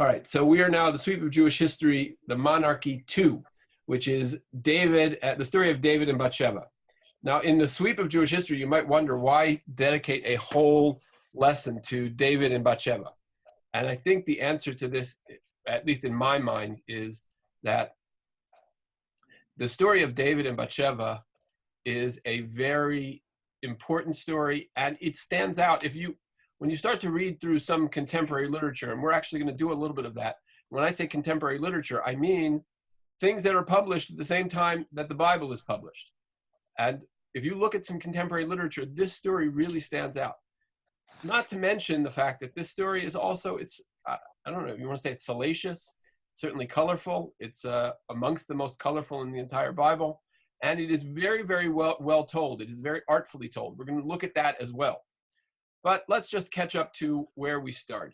All right, so we are now at the sweep of Jewish history, the monarchy 2, which is David, the story of David and Bathsheba. Now, in the sweep of Jewish history, you might wonder why dedicate a whole lesson to David and Bathsheba. And I think the answer to this, at least in my mind, is that the story of David and Bathsheba is a very important story, and it stands out when you start to read through some contemporary literature, and we're actually going to do a little bit of that. When I say contemporary literature, I mean things that are published at the same time that the Bible is published. And if you look at some contemporary literature, this story really stands out. Not to mention the fact that this story is also, I don't know if you want to say it's salacious, certainly colorful. It's amongst the most colorful in the entire Bible. And it is very, very well told. It is very artfully told. We're going to look at that as well. But let's just catch up to where we started.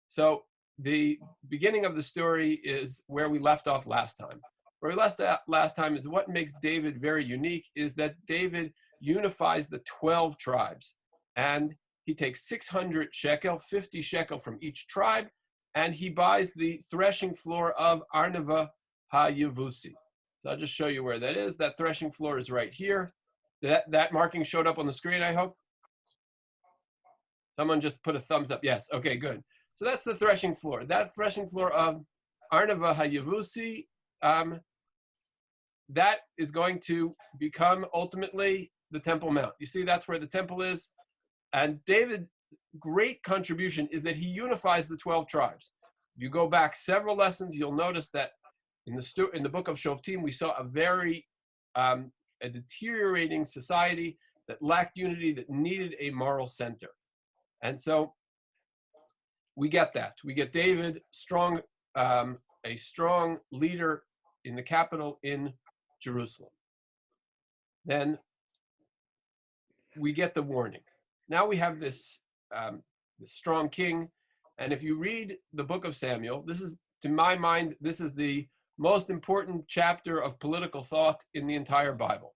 So the beginning of the story is where we left off last time. Where we left last time is what makes David very unique is that David unifies the 12 tribes. And he takes 600 shekel, 50 shekel from each tribe, and he buys the threshing floor of Arnava HaYevusi. So I'll just show you where that is. That threshing floor is right here. That marking showed up on the screen, I hope. Someone just put a thumbs up. Yes, okay, good. So that's the threshing floor. That threshing floor of Arnava HaYevusi, that is going to become ultimately the Temple Mount. You see, that's where the temple is. And David's great contribution is that he unifies the 12 tribes. If you go back several lessons, you'll notice that in the book of Shoftim, we saw a very a deteriorating society that lacked unity, that needed a moral center. And so we get that. We get David, a strong leader in the capital in Jerusalem. Then we get the warning. Now we have this strong king. And if you read the book of Samuel, this is, to my mind, this is the most important chapter of political thought in the entire Bible.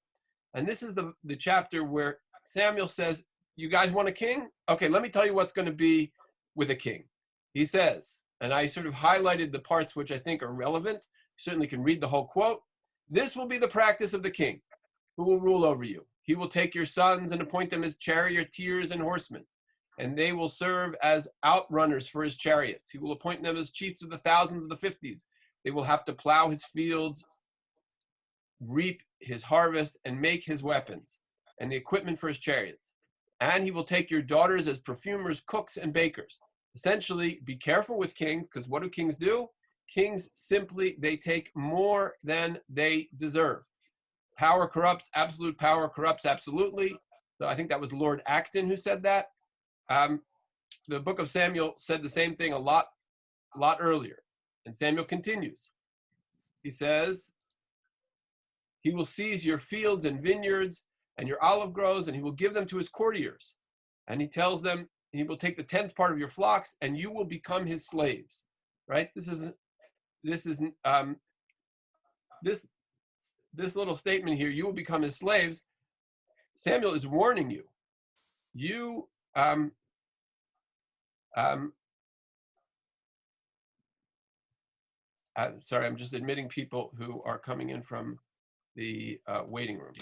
And this is the chapter where Samuel says, you guys want a king? Okay, let me tell you what's going to be with a king. He says, and I sort of highlighted the parts which I think are relevant. You certainly can read the whole quote. This will be the practice of the king who will rule over you. He will take your sons and appoint them as charioteers and horsemen, and they will serve as outrunners for his chariots. He will appoint them as chiefs of the thousands of the 50s. They will have to plow his fields, reap his harvest, and make his weapons and the equipment for his chariots. And he will take your daughters as perfumers, cooks, and bakers. Essentially, be careful with kings, because what do kings do? Kings simply, they take more than they deserve. Power corrupts, absolute power corrupts absolutely. So I think that was Lord Acton who said that. The book of Samuel said the same thing a lot earlier. And Samuel continues. He says, he will seize your fields and vineyards and your olive groves, and he will give them to his courtiers. And he tells them, he will take the 10th part of your flocks, and you will become his slaves. Right? This little statement here, you will become his slaves. Samuel is warning you. Sorry, I'm just admitting people who are coming in from the waiting room.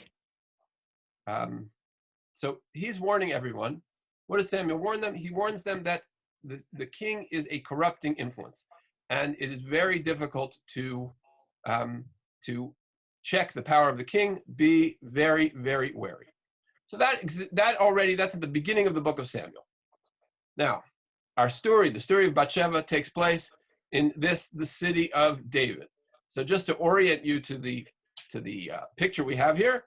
So he's warning everyone. What does Samuel warn them? He warns them that the king is a corrupting influence, and it is very difficult to check the power of the king. Be very, very wary. So that's at the beginning of the book of Samuel. Now, our story, the story of Bathsheba, takes place in the city of David. So just to orient you to the picture we have here.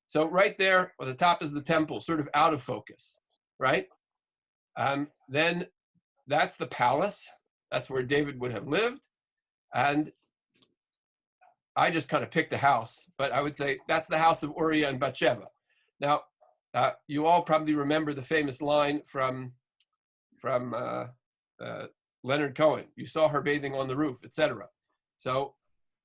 So right there on the top is the temple, sort of out of focus, right? Then that's the palace. That's where David would have lived. And I just kind of picked a house, but I would say that's the house of Uriah and Bathsheba. Now, you all probably remember the famous line from Leonard Cohen. You saw her bathing on the roof, etc. So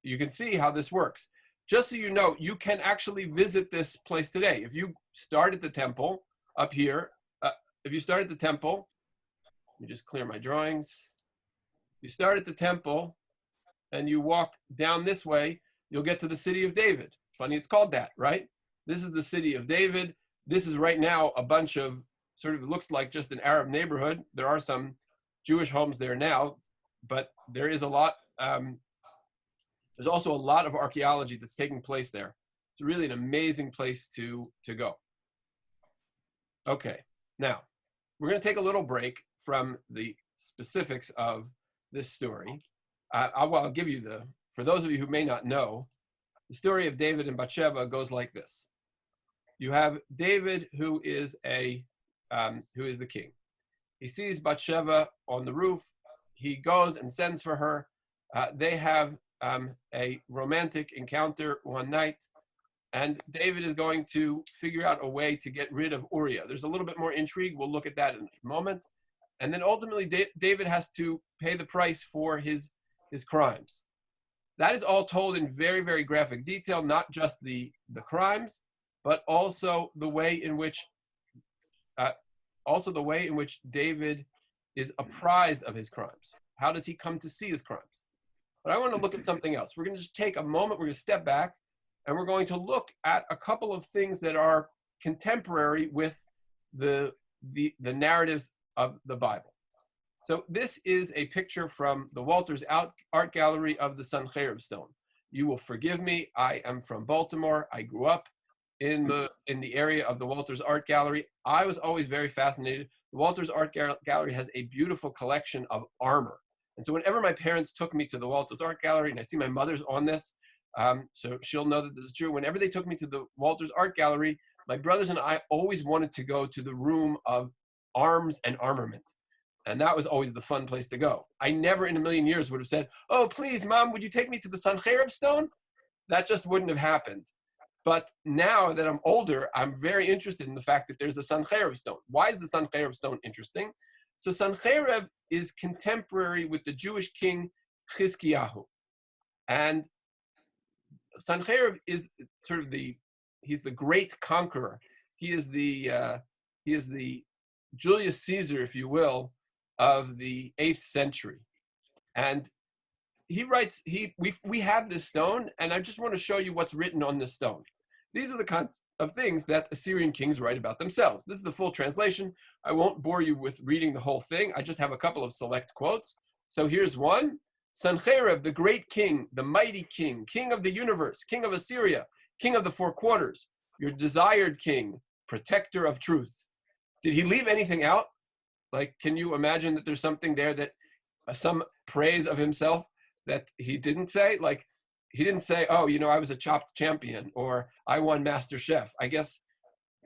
you can see how this works. Just so you know, you can actually visit this place today. If you start at the temple up here, if you start at the temple, let me just clear my drawings. You start at the temple and you walk down this way, you'll get to the city of David. Funny it's called that, right? This is the city of David. This is right now a bunch of sort of looks like just an Arab neighborhood. There are some Jewish homes there now, but there is a lot. There's also a lot of archaeology that's taking place there. It's really an amazing place to go. Okay, now we're going to take a little break from the specifics of this story. I'll give you for those of you who may not know, the story of David and Bathsheba goes like this. You have David, who is the king. He sees Bathsheba on the roof. He goes and sends for her. They have a romantic encounter one night, and David is going to figure out a way to get rid of Uriah. There's a little bit more intrigue. We'll look at that in a moment. And then ultimately, David has to pay the price for his crimes. That is all told in very, very graphic detail, not just the crimes, but also the way in which David is apprised of his crimes. How does he come to see his crimes? But I want to look at something else. We're going to just take a moment. We're going to step back, and we're going to look at a couple of things that are contemporary with the narratives of the Bible. So this is a picture from the Walters Art Gallery of the Sennacherib stone. You will forgive me. I am from Baltimore. I grew up in the area of the Walters Art Gallery. I was always very fascinated. The Walters Art Gallery has a beautiful collection of armor. And so whenever my parents took me to the Walters Art Gallery, and I see my mother's on this, so she'll know that this is true. Whenever they took me to the Walters Art Gallery, my brothers and I always wanted to go to the room of arms and armament. And that was always the fun place to go. I never in a million years would have said, oh, please, Mom, would you take me to the Sennacherib stone? That just wouldn't have happened. But now that I'm older, I'm very interested in the fact that there's a Sennacherib stone. Why is the Sennacherib stone interesting? So Sennacherib is contemporary with the Jewish king Chizkiyahu. And Sennacherib is sort of he's the great conqueror. He is the Julius Caesar, if you will, of the 8th century. And he writes, we have this stone, and I just want to show you what's written on this stone. These are the kinds of things that Assyrian kings write about themselves. This is the full translation. I won't bore you with reading the whole thing. I just have a couple of select quotes. So here's one. Sennacherib, the great king, the mighty king, king of the universe, king of Assyria, king of the four quarters, your desired king, protector of truth. Did he leave anything out? Like, can you imagine that there's something there that some praise of himself that he didn't say? Like, he didn't say, oh, I was a chopped champion, or I won Master Chef. I guess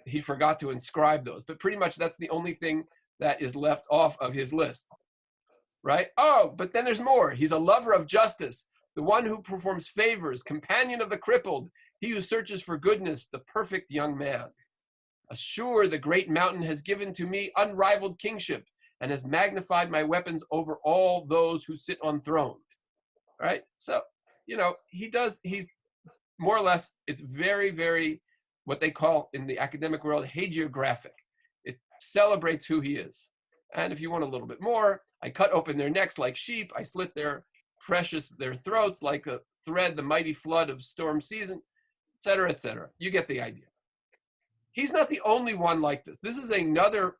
he forgot to inscribe those, but pretty much that's the only thing that is left off of his list, right? Oh, but then there's more. He's a lover of justice, the one who performs favors, companion of the crippled, he who searches for goodness, the perfect young man. Assure the great mountain has given to me unrivaled kingship and has magnified my weapons over all those who sit on thrones, right? So, he's more or less, it's very, very, what they call in the academic world, hagiographic. It celebrates who he is. And if you want a little bit more, I cut open their necks like sheep. I slit their throats like a thread, the mighty flood of storm season, et cetera, et cetera. You get the idea. He's not the only one like this. This is another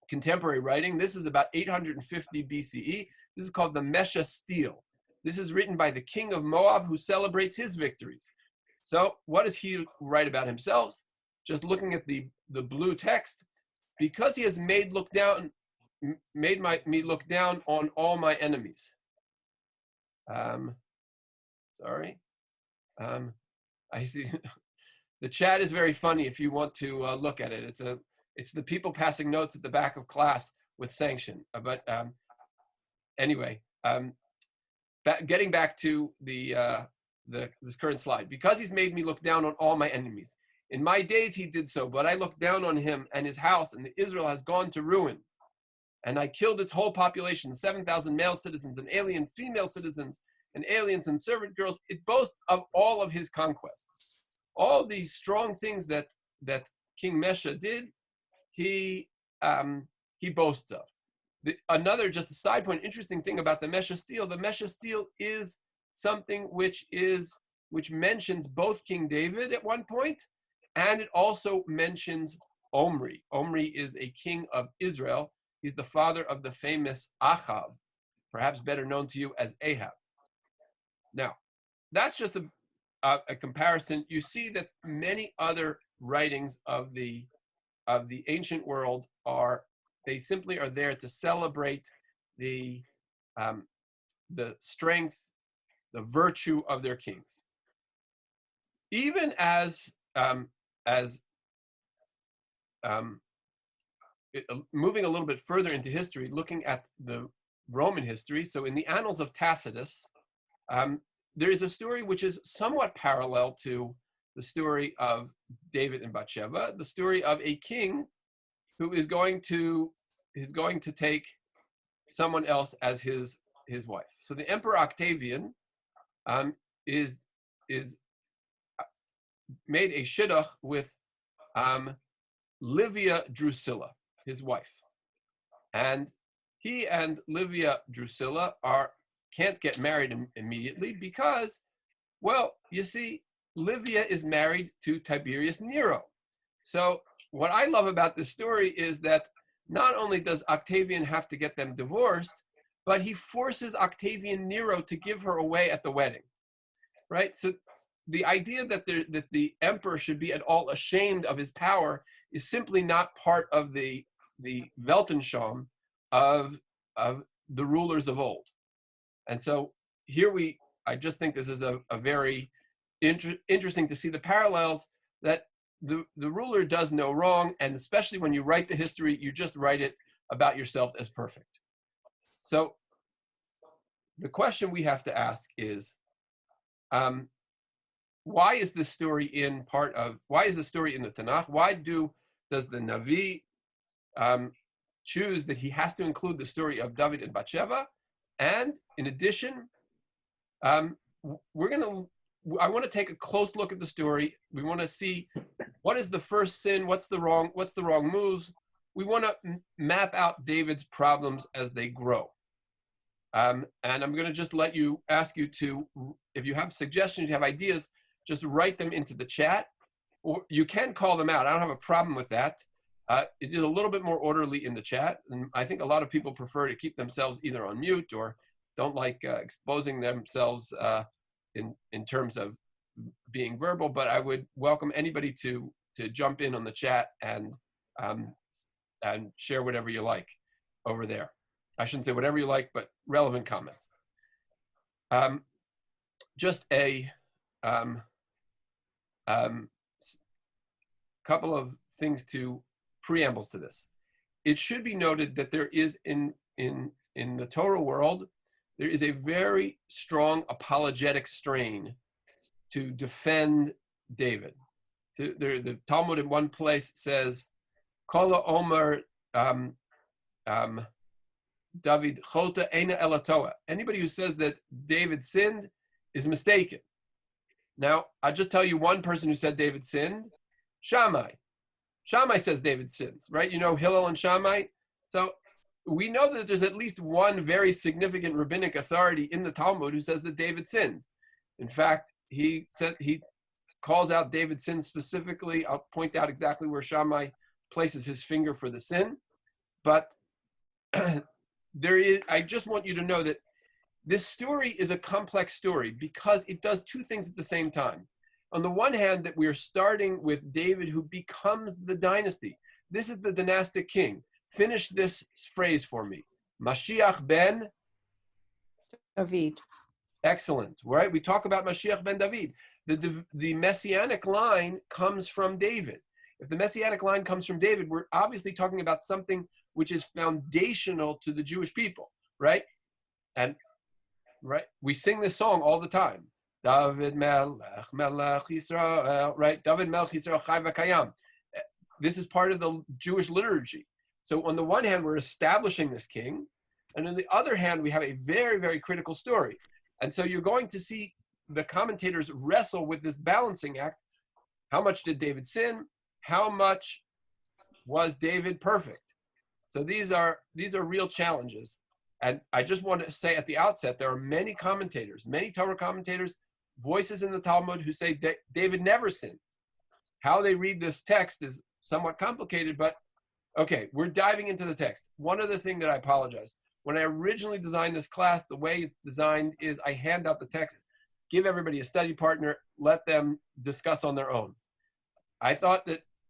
contemporary writing. This is about 850 BCE. This is called the Mesha Stele. This is written by the king of Moab who celebrates his victories. So what does he write about himself? Just looking at the blue text, because he has made me look down on all my enemies. I see. The chat is very funny if you want to look at it. It's the people passing notes at the back of class with sanction. Anyway, getting back to this current slide. Because he's made me look down on all my enemies. In my days he did so, but I looked down on him and his house, and Israel has gone to ruin. And I killed its whole population, 7,000 male citizens and alien female citizens and aliens and servant girls. It boasts of all of his conquests. All these strong things that King Mesha did, he boasts of. Another, just a side point, interesting thing about the Mesha stele is something which mentions both King David at one point, and it also mentions Omri. Omri is a king of Israel. He's the father of the famous Achav, perhaps better known to you as Ahab. Now, that's just a comparison. You see that many other writings of the ancient world they simply are there to celebrate the strength, the virtue of their kings. Even moving a little bit further into history, looking at the Roman history. So in the Annals of Tacitus, there is a story which is somewhat parallel to the story of David and Bathsheba, the story of a king who is going to take someone else as his wife. So the Emperor Octavian is made a shidduch with Livia Drusilla, his wife, and he and Livia Drusilla can't get married immediately because, well, you see, Livia is married to Tiberius Nero. So what I love about this story is that not only does Octavian have to get them divorced, but he forces Octavian Nero to give her away at the wedding, right? So the idea that the emperor should be at all ashamed of his power is simply not part of the Weltanschauung of the rulers of old. And so here I just think this is a very interesting to see the parallels that the ruler does no wrong, and especially when you write the history, you just write it about yourself as perfect. So the question we have to ask is, why is the story in the Tanakh? Why does the Navi choose that he has to include the story of David and Bathsheba? And in addition, I want to take a close look at the story. We want to see what is the first sin, what's the wrong moves. We want to map out David's problems as they grow. And I'm going to just ask you to, if you have suggestions, you have ideas, just write them into the chat, or you can call them out. I don't have a problem with that. It is a little bit more orderly in the chat, and I think a lot of people prefer to keep themselves either on mute or don't like exposing themselves in terms of being verbal. But I would welcome anybody to jump in on the chat and share whatever you like over there. I shouldn't say whatever you like, but relevant comments. Just a couple of things preambles to this. It should be noted that there is in the Torah world, there is a very strong apologetic strain to defend David. The Talmud in one place says, "Kol Omer David chota eina elatoa." Anybody who says that David sinned is mistaken. Now, I'll just tell you one person who said David sinned, Shammai. Shammai says David sins, right? You know Hillel and Shammai? So we know that there's at least one very significant rabbinic authority in the Talmud who says that David sinned. In fact, he calls out David's sin specifically. I'll point out exactly where Shammai places his finger for the sin. But I just want you to know that this story is a complex story because it does two things at the same time. On the one hand, that we are starting with David, who becomes the dynasty. This is the dynastic king. Finish this phrase for me. Mashiach ben David. Excellent, right? We talk about Mashiach ben David. The messianic line comes from David. If the messianic line comes from David, we're obviously talking about something which is foundational to the Jewish people, right? And right, we sing this song all the time. David Melech, Melech Yisrael, right? David Melech Yisrael Chai V'Kayam. This is part of the Jewish liturgy. So on the one hand, we're establishing this king, and on the other hand, we have a very, very critical story. And so you're going to see the commentators wrestle with this balancing act. How much did David sin? How much was David perfect? So these are real challenges. And I just want to say at the outset, there are many commentators, many Torah commentators, voices in the Talmud who say David never sinned. How they read this text is somewhat complicated, but okay, we're diving into the text. One other thing that I apologize. When I originally designed this class, the way it's designed is I hand out the text, give everybody a study partner, let them discuss on their own. I thought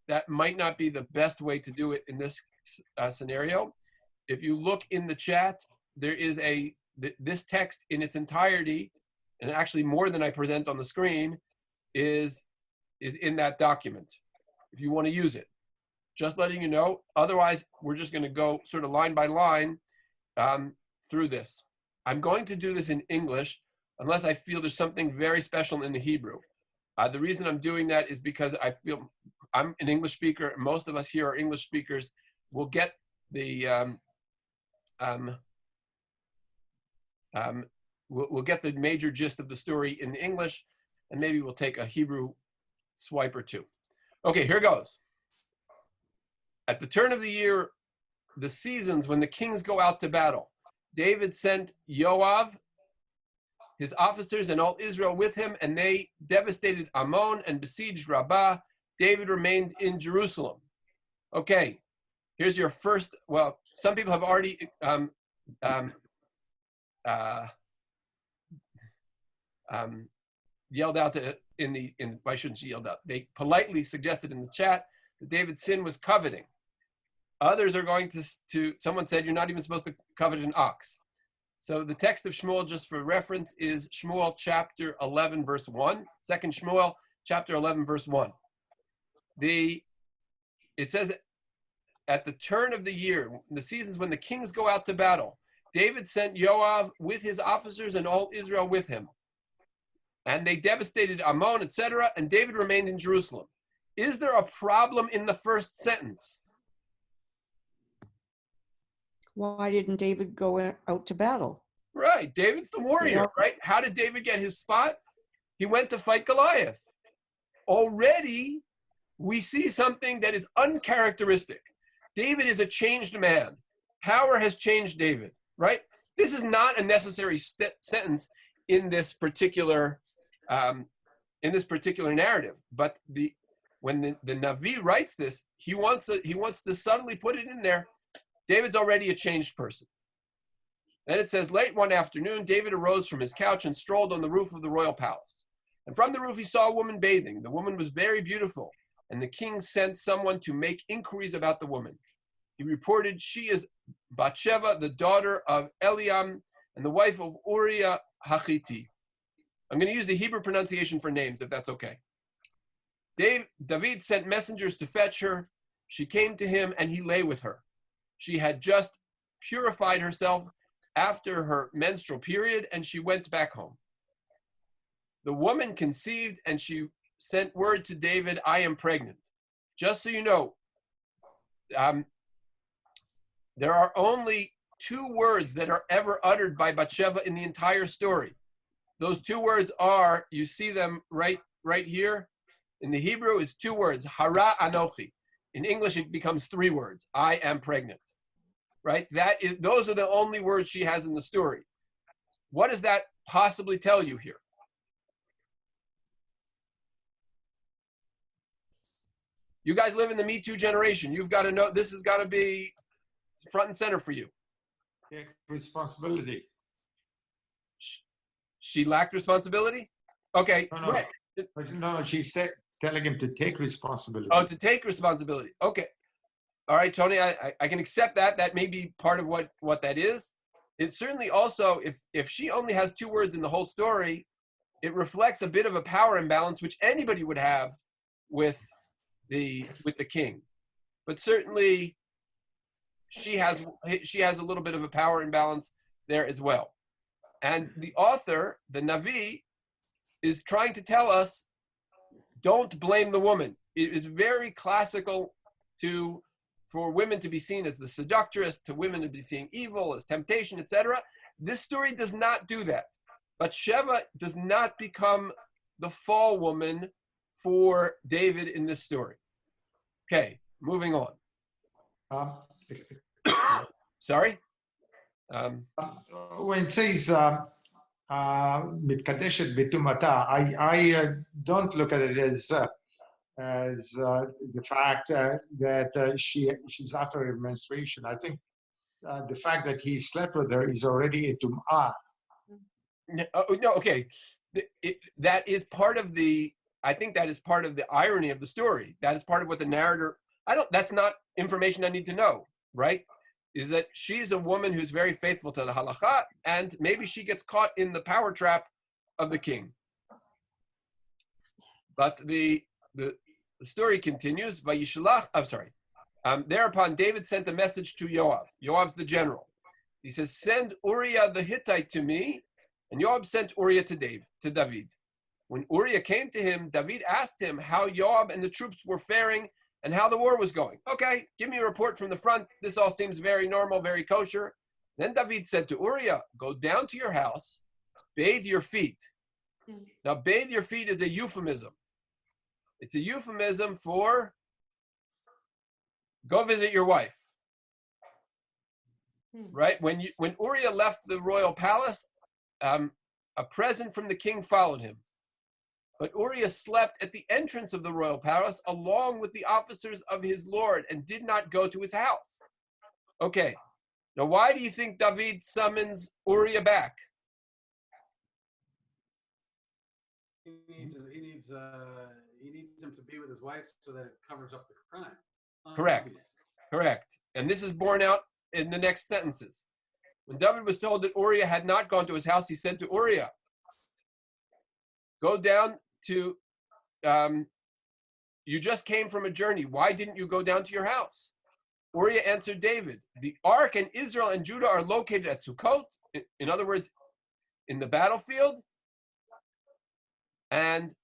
that might not be the best way to do it in this scenario. If you look in the chat, there is this text in its entirety, and actually more than I present on the screen, is in that document, if you want to use it. Just letting you know. Otherwise, we're just going to go sort of line by line through this. I'm going to do this in English unless I feel there's something very special in the Hebrew. The reason I'm doing that is because I feel I'm an English speaker. Most of us here are English speakers. We'll get the we'll get the major gist of the story in English, and maybe we'll take a Hebrew swipe or two. Okay, here goes. At the turn of the year, the seasons when the kings go out to battle, David sent Yoav, his officers, and all Israel with him, and they devastated Ammon and besieged Rabbah. David remained in Jerusalem. Okay, here's your first, well, some people have already yelled out I shouldn't say yelled out. They politely suggested in the chat that David's sin was coveting. Others are going to someone said you're not even supposed to covet an ox. So the text of Shmuel, just for reference, is Shmuel chapter 11, verse 1. Second Shmuel chapter 11, verse 1. It says, at the turn of the year, the seasons when the kings go out to battle, David sent Yoav with his officers and all Israel with him. And they devastated Ammon, etc., and David remained in Jerusalem. Is there a problem in the first sentence? Why didn't David go out to battle? Right, David's the warrior, right? How did David get his spot? He went to fight Goliath. Already, we see something that is uncharacteristic. David is a changed man. Power has changed David, right? This is not a necessary sentence in this particular narrative, but when the Navi writes this, he wants to subtly put it in there. David's already a changed person. Then it says, late one afternoon, David arose from his couch and strolled on the roof of the royal palace. And from the roof, he saw a woman bathing. The woman was very beautiful, and the king sent someone to make inquiries about the woman. He reported, she is Bathsheba, the daughter of Eliam, and the wife of Uriah Hachiti. I'm going to use the Hebrew pronunciation for names, if that's okay. David sent messengers to fetch her. She came to him, and he lay with her. She had just purified herself after her menstrual period, and she went back home. The woman conceived, and she sent word to David, I am pregnant. Just so you know, there are only 2 words that are ever uttered by Bathsheba in the entire story. Those 2 words are, you see them right here. In the Hebrew, it's 2 words, hara anochi. In English, it becomes 3 words, I am pregnant. Right? Those are the only words she has in the story. What does that possibly tell you here? You guys live in the Me Too generation. You've got to know, this has got to be front and center for you. Take responsibility. She lacked responsibility? Okay. No, she's telling him to take responsibility. Oh, to take responsibility. Okay. All right, Tony, I can accept that. That may be part of what that is. It certainly also, if she only has 2 words in the whole story, it reflects a bit of a power imbalance, which anybody would have with the king. But certainly, she has a little bit of a power imbalance there as well. And the author, the Navi, is trying to tell us, don't blame the woman. It is very classical for women to be seen as the seductress, to women to be seen evil, as temptation, etc. This story does not do that. But Sheva does not become the fall woman for David in this story. Okay, moving on. Sorry? When it says "mitkadeshet betumata," I don't look at it as the fact that she's after her menstruation. I think the fact that he slept with her is already a tum'ah. No, okay. That is part of I think that is part of the irony of the story. That is part of what the narrator, that's not information I need to know, right? Is that she's a woman who's very faithful to the halacha, and maybe she gets caught in the power trap of the king. But the story continues. Vayishlach. I'm sorry. Thereupon David sent a message to Yoav. Yoav's the general. He says, "Send Uriah the Hittite to me." And Yoav sent Uriah to David. When Uriah came to him, David asked him how Yoav and the troops were faring and how the war was going. Okay, give me a report from the front. This all seems very normal, very kosher. Then David said to Uriah, "Go down to your house, bathe your feet." Now, bathe your feet is a euphemism. It's a euphemism for go visit your wife. Right? When Uriah left the royal palace, a present from the king followed him. But Uriah slept at the entrance of the royal palace along with the officers of his lord and did not go to his house. Okay, now why do you think David summons Uriah back? He needs him to be with his wife so that it covers up the crime. Correct. And this is borne out in the next sentences. When David was told that Uriah had not gone to his house, he said to Uriah, "Go down to, you just came from a journey. Why didn't you go down to your house?" Uriah answered David, "The ark and Israel and Judah are located at Sukkot," in other words, in the battlefield, and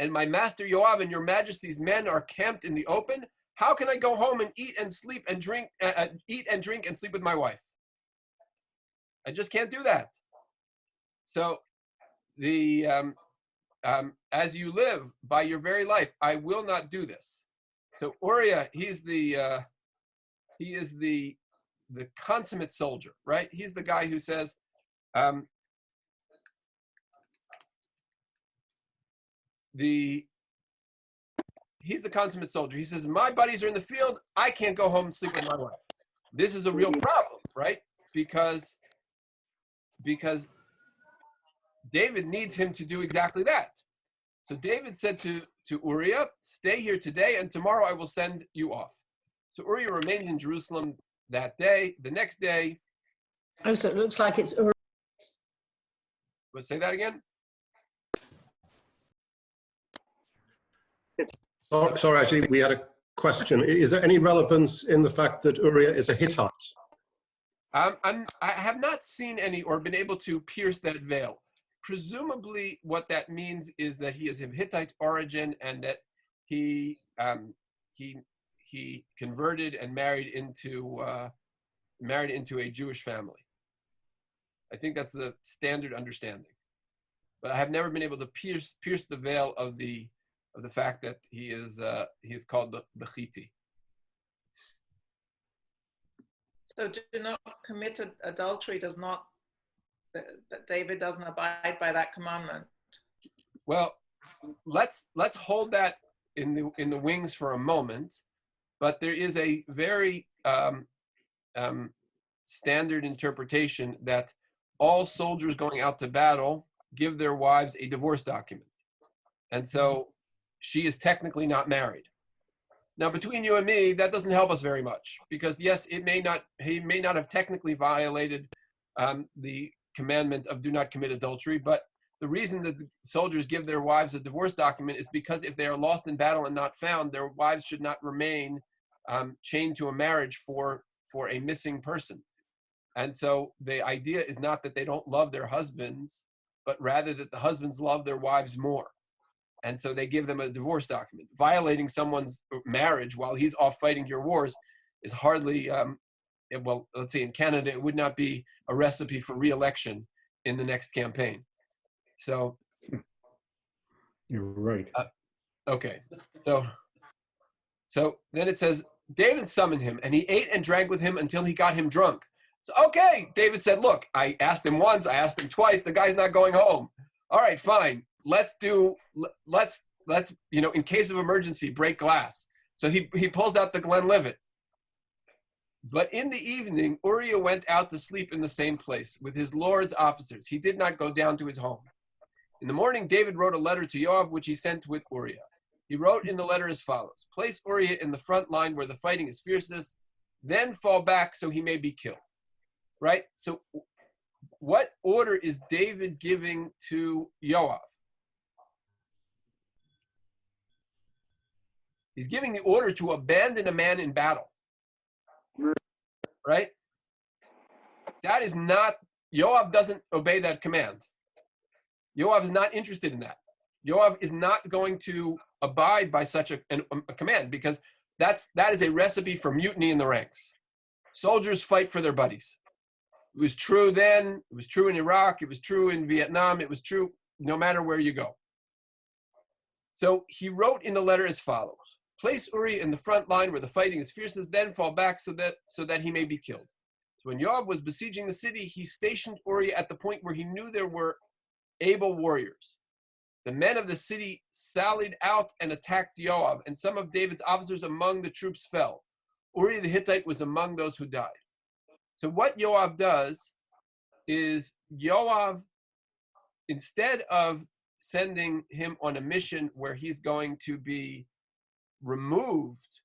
my master Yoav and your majesty's men are camped in the open. How can I go home and eat and sleep and drink, and sleep with my wife? I just can't do that. So as you live by your very life, I will not do this. So Uriah, he is the consummate soldier, right? He's the guy who says, he's the consummate soldier. He says, my buddies are in the field. I can't go home and sleep with my wife. This is a real problem, right? Because David needs him to do exactly that. So David said to Uriah, "Stay here today, and tomorrow I will send you off." So Uriah remained in Jerusalem that day. The next day. Oh, so it looks like it's Uriah. But say that again. Oh, sorry, actually, we had a question. Is there any relevance in the fact that Uriah is a Hittite? I have not seen any or been able to pierce that veil. Presumably, what that means is that he is of Hittite origin and that he converted and married into a Jewish family. I think that's the standard understanding. But I have never been able to pierce the veil of the fact that he is called the Chiti. So do not commit adultery does not, that David doesn't abide by that commandment. Well, let's hold that in the wings for a moment, but there is a very standard interpretation that all soldiers going out to battle give their wives a divorce document, and so she is technically not married. Now, between you and me, that doesn't help us very much because yes, he may not have technically violated the commandment of do not commit adultery, but the reason that the soldiers give their wives a divorce document is because if they are lost in battle and not found, their wives should not remain chained to a marriage for a missing person. And so the idea is not that they don't love their husbands, but rather that the husbands love their wives more. And so they give them a divorce document. Violating someone's marriage while he's off fighting your wars is hardly, well, let's say in Canada, it would not be a recipe for re-election in the next campaign. So. You're right. Okay. So then it says, David summoned him, and he ate and drank with him until he got him drunk. So, okay, David said, look, I asked him once, I asked him twice, the guy's not going home. All right, fine. Let's, in case of emergency, break glass. So he pulls out the Glenlivet. But in the evening, Uriah went out to sleep in the same place with his lord's officers. He did not go down to his home. In the morning, David wrote a letter to Yoav, which he sent with Uriah. He wrote in the letter as follows: place Uriah in the front line where the fighting is fiercest, then fall back so he may be killed. Right? So what order is David giving to Yoav? He's giving the order to abandon a man in battle. Right? That is not, Yoav doesn't obey that command. Yoav is not interested in that. Yoav is not going to abide by such a command, because that is a recipe for mutiny in the ranks. Soldiers fight for their buddies. It was true then, it was true in Iraq, it was true in Vietnam, it was true no matter where you go. So he wrote in the letter as follows: place Uriah in the front line where the fighting is fiercest, then fall back so that he may be killed. So when Yoav was besieging the city, he stationed Uriah at the point where he knew there were able warriors. The men of the city sallied out and attacked Yoav, and some of David's officers among the troops fell. Uriah the Hittite was among those who died. So what Yoav does is Yoav, instead of sending him on a mission where he's going to be removed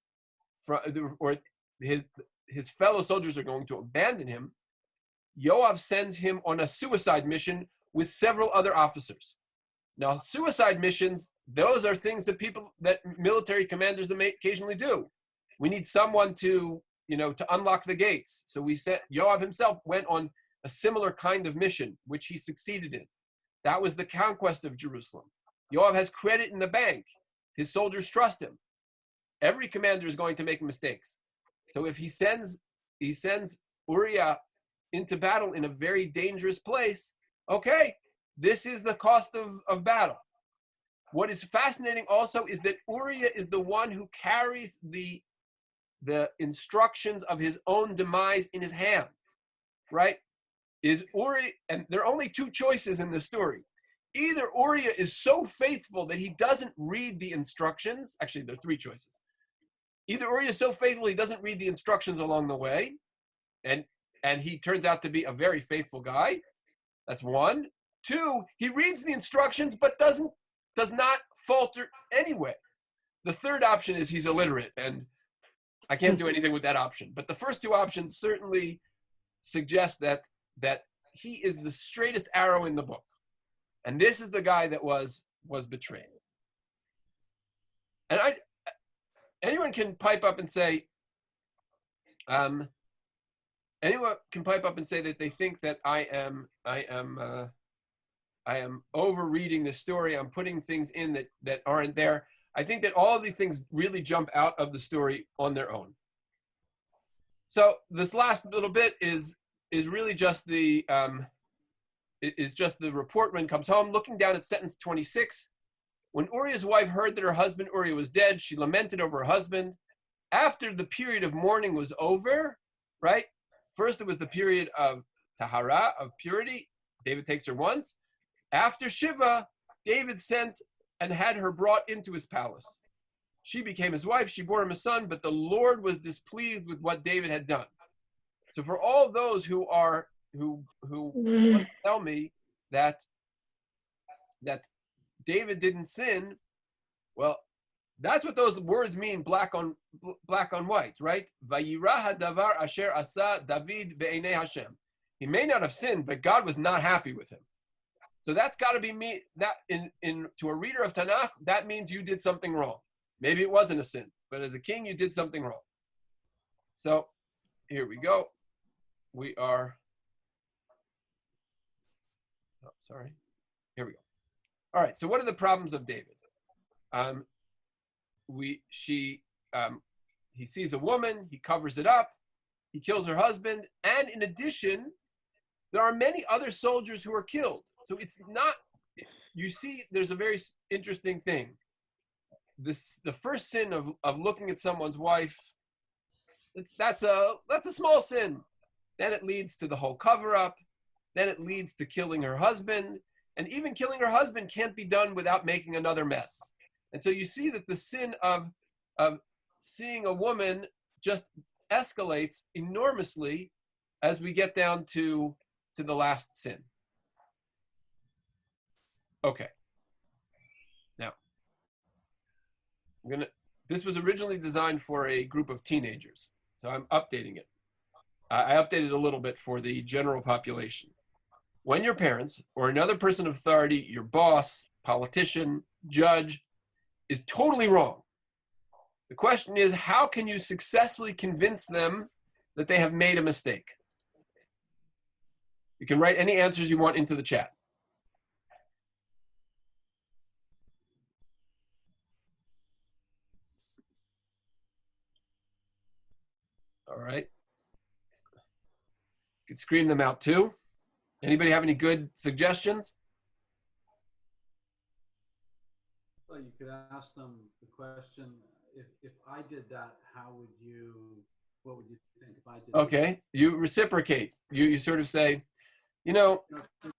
from, or his fellow soldiers are going to abandon him, Yoav sends him on a suicide mission with several other officers. Now, suicide missions, those are things that military commanders may occasionally do. We need someone to unlock the gates. So Yoav himself went on a similar kind of mission, which he succeeded in. That was the conquest of Jerusalem. Yoav has credit in the bank. His soldiers trust him. Every commander is going to make mistakes. So if he sends Uriah into battle in a very dangerous place, okay, this is the cost of battle. What is fascinating also is that Uriah is the one who carries the instructions of his own demise in his hand, right? Is Uriah, and there are only two choices in this story. Either Uriah is so faithful that he doesn't read the instructions. Actually, there are three choices. Either Uriah is so faithful he doesn't read the instructions along the way, and he turns out to be a very faithful guy. That's one. Two, he reads the instructions but does not falter anyway. The third option is he's illiterate, and I can't do anything with that option. But the first two options certainly suggest that he is the straightest arrow in the book. And this is the guy that was betrayed. And anyone can pipe up and say, that they think that I am overreading the story. I'm putting things in that aren't there. I think that all of these things really jump out of the story on their own. So this last little bit is really just the report when he comes home. Looking down at sentence 26, when Uriah's wife heard that her husband Uriah was dead, she lamented over her husband. After the period of mourning was over, right? First, it was the period of tahara, of purity. David takes her once. After Sheva, David sent and had her brought into his palace. She became his wife. She bore him a son, but the Lord was displeased with what David had done. So for all those who tell me that David didn't sin, well, that's what those words mean, black on white, right? Vayira hadavar asher asa David be'enei Hashem. He may not have sinned, but God was not happy with him. So that's got to be me. That to a reader of Tanakh, that means you did something wrong. Maybe it wasn't a sin, but as a king, you did something wrong. So here we go. We are. Oh, sorry. Here we go. All right. So what are the problems of David? He sees a woman. He covers it up. He kills her husband, and in addition, there are many other soldiers who are killed. So it's not, you see, there's a very interesting thing. The first sin of looking at someone's wife That's a small sin. Then it leads to the whole cover-up. Then it leads to killing her husband. And even killing her husband can't be done without making another mess. And so you see that the sin of seeing a woman just escalates enormously as we get down to the last sin. Okay. Now, this was originally designed for a group of teenagers, so I'm updating it. I updated a little bit for the general population. When your parents or another person of authority, your boss, politician, judge, is totally wrong, the question is, how can you successfully convince them that they have made a mistake? You can write any answers you want into the chat. All right. You could scream them out too. Anybody have any good suggestions? Well, you could ask them the question, if I did that, what would you think if I did Okay, you reciprocate. You sort of say, you know, that?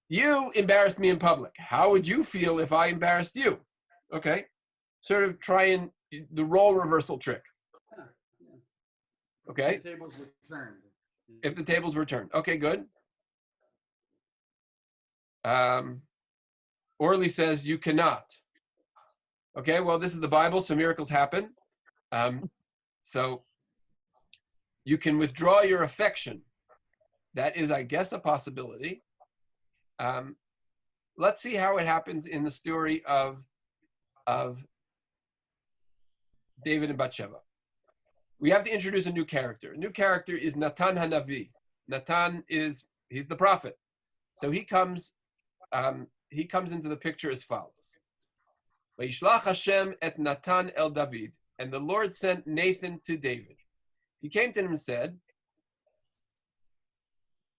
you embarrassed me in public. How would you feel if I embarrassed you? Okay, sort of trying the role reversal trick. Yeah. Okay, The tables were turned. if the tables were turned. Okay, good. Orly says you cannot. Okay, well, this is the Bible, so miracles happen. So you can withdraw your affection. That is, I guess, a possibility. Let's see how it happens in the story of David and Bathsheba. We have to introduce a new character. A new character is Natan Hanavi. Natan he's the prophet. So he comes into the picture as follows. Vayishlach Hashem et Natan el David. And the Lord sent Nathan to David. He came to him and said,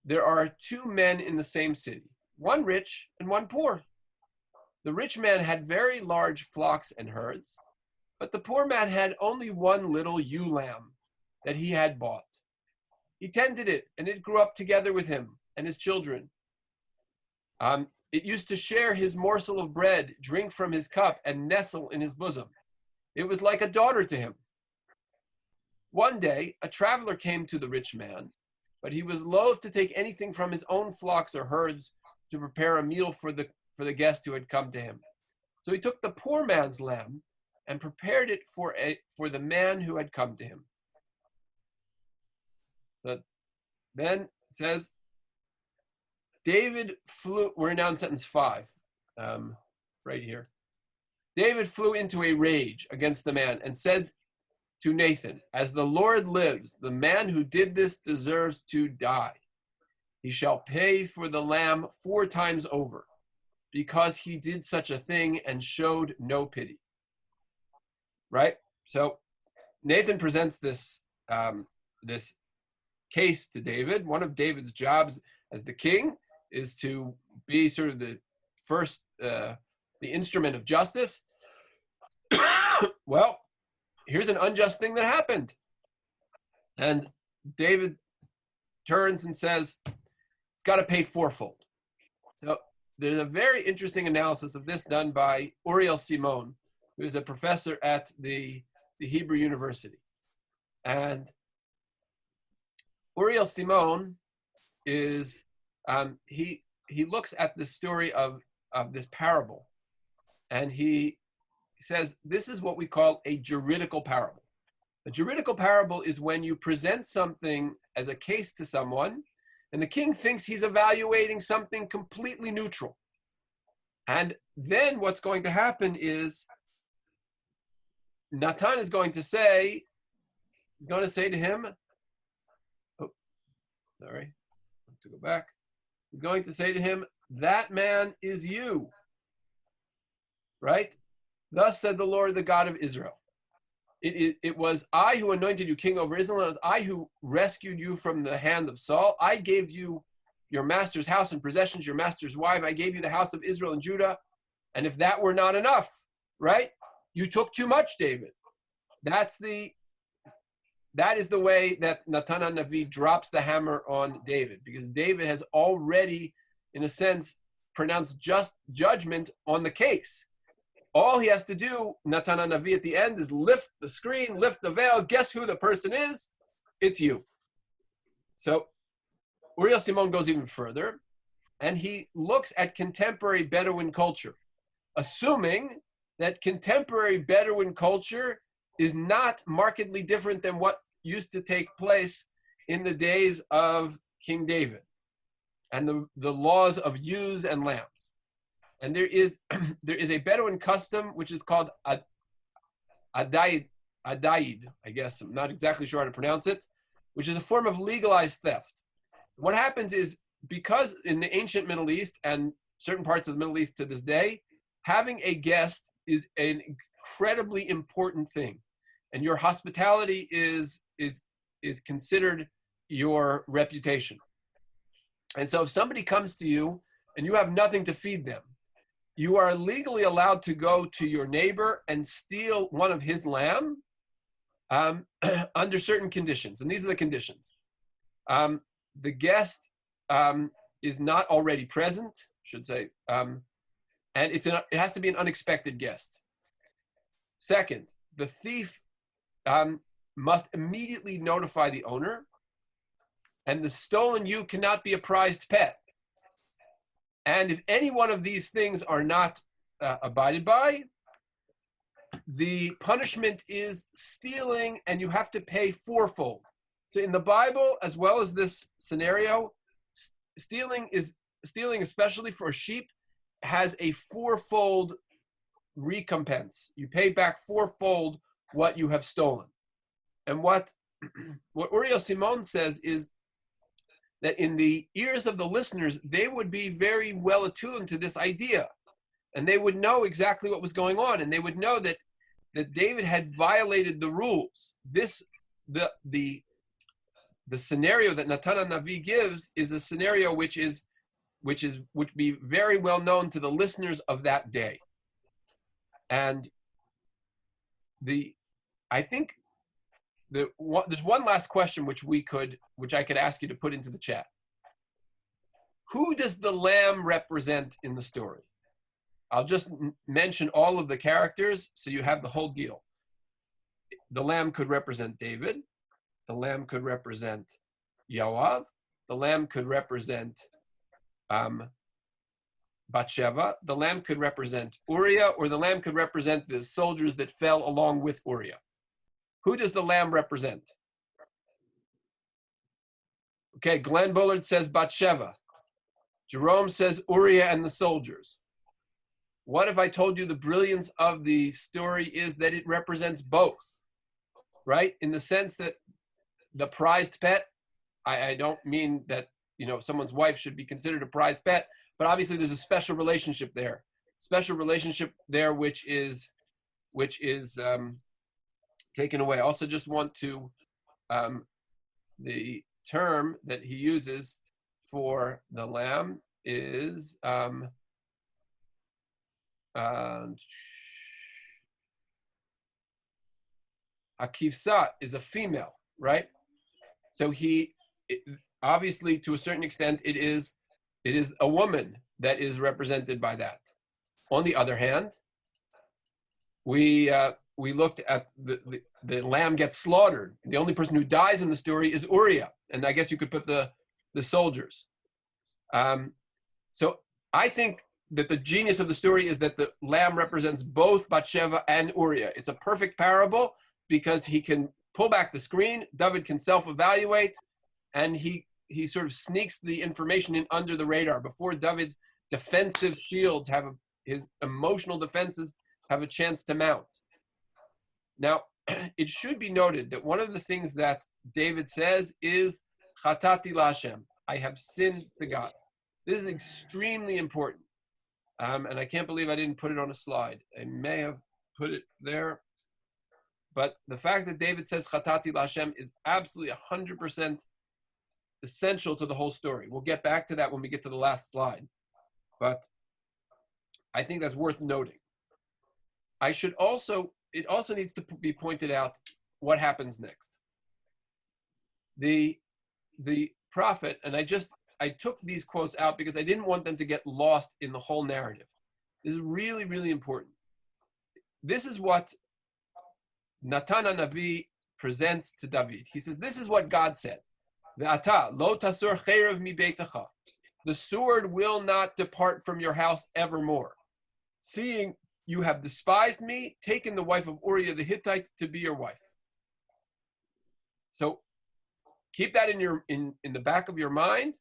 there are two men in the same city, one rich and one poor. The rich man had very large flocks and herds, but the poor man had only one little ewe lamb that he had bought. He tended it, and it grew up together with him and his children. It used to share his morsel of bread, drink from his cup, and nestle in his bosom. It was like a daughter to him. One day, a traveler came to the rich man, but he was loath to take anything from his own flocks or herds to prepare a meal for the guest who had come to him. So he took the poor man's lamb and prepared it for the man who had come to him. But then it says, David flew, we're now in sentence 5, right here. David flew into a rage against the man and said to Nathan, as the Lord lives, the man who did this deserves to die. He shall pay for the lamb 4 times over, because he did such a thing and showed no pity. Right? So Nathan presents this case to David. One of David's jobs as the king is to be sort of the first, the instrument of justice. Well, here's an unjust thing that happened. And David turns and says, it's got to pay 4-fold. So there's a very interesting analysis of this done by Uriel Simon, who is a professor at the Hebrew University. And Uriel Simon is, he looks at the story of this parable, and he says this is what we call a juridical parable. A juridical parable is when you present something as a case to someone, and the king thinks he's evaluating something completely neutral. And then what's going to happen is Natan is going to say to him, oh, sorry, I have to go back. He's going to say to him, that man is you, right? Thus said the Lord, the God of Israel. It was I who anointed you king over Israel, and it was I who rescued you from the hand of Saul. I gave you your master's house and possessions, your master's wife. I gave you the house of Israel and Judah. And if that were not enough, right? You took too much, David. That's the that is the way that Natan HaNavi drops the hammer on David, because David has already, in a sense, pronounced just judgment on the case. All he has to do, Natan HaNavi, at the end, is lift the screen, lift the veil. Guess who the person is? It's you. So Uriel Simon goes even further, and he looks at contemporary Bedouin culture, assuming that contemporary Bedouin culture is not markedly different than what used to take place in the days of King David and the laws of ewes and lambs. And there is a Bedouin custom which is called adaid, I guess, I'm not exactly sure how to pronounce it, which is a form of legalized theft. What happens is, because in the ancient Middle East and certain parts of the Middle East to this day, having a guest is an incredibly important thing. And your hospitality is considered your reputation. And so if somebody comes to you and you have nothing to feed them, you are legally allowed to go to your neighbor and steal one of his lamb under certain conditions. And these are the conditions. The guest is not already present, should say, and it has to be an unexpected guest. Second, the thief must immediately notify the owner, and the stolen ewe cannot be a prized pet. And if any one of these things are not abided by, the punishment is stealing, and you have to pay fourfold. So in the Bible, as well as this scenario, stealing, especially for sheep, has a fourfold recompense. You pay back fourfold what you have stolen. And what Uriel Simon says is that in the ears of the listeners, they would be very well attuned to this idea. And they would know exactly what was going on. And they would know that David had violated the rules. The scenario that Natan HaNavi gives is a scenario which would be very well known to the listeners of that day. And I think there's one last question which I could ask you to put into the chat. Who does the lamb represent in the story? I'll just mention all of the characters so you have the whole deal. The lamb could represent David. The lamb could represent Yoav. The lamb could represent Bathsheba. The lamb could represent Uriah, or the lamb could represent the soldiers that fell along with Uriah. Who does the lamb represent? Okay, Glenn Bullard says Bathsheba. Jerome says Uriah and the soldiers. What if I told you the brilliance of the story is that it represents both, right? In the sense that the prized pet, I don't mean that, someone's wife should be considered a prized pet, but obviously there's a special relationship there. Which is taken away. I also just want to, the term that he uses for the lamb is Akivsa is a female, right? So obviously, to a certain extent, it is a woman that is represented by that. On the other hand, we looked at the lamb gets slaughtered. The only person who dies in the story is Uriah, and I guess you could put the soldiers. So I think that the genius of the story is that the lamb represents both Bathsheba and Uriah. It's a perfect parable because he can pull back the screen, David can self-evaluate, and he sort of sneaks the information in under the radar before David's defensive shields his emotional defenses have a chance to mount. Now, it should be noted that one of the things that David says is, Chatati LaHashem, I have sinned to God. This is extremely important. And I can't believe I didn't put it on a slide. I may have put it there. But the fact that David says Chatati LaHashem is absolutely 100% essential to the whole story. We'll get back to that when we get to the last slide. But I think that's worth noting. It also needs to be pointed out what happens next. the prophet, and I took these quotes out because I didn't want them to get lost in the whole narrative. This is really, really important. This is what Natan HaNavi presents to David. He says, this is what God said. Ve'ata lo tasur cherev mi beitecha. The sword will not depart from your house evermore. Seeing you have despised me, taken the wife of Uriah the Hittite to be your wife. So keep that in the back of your mind,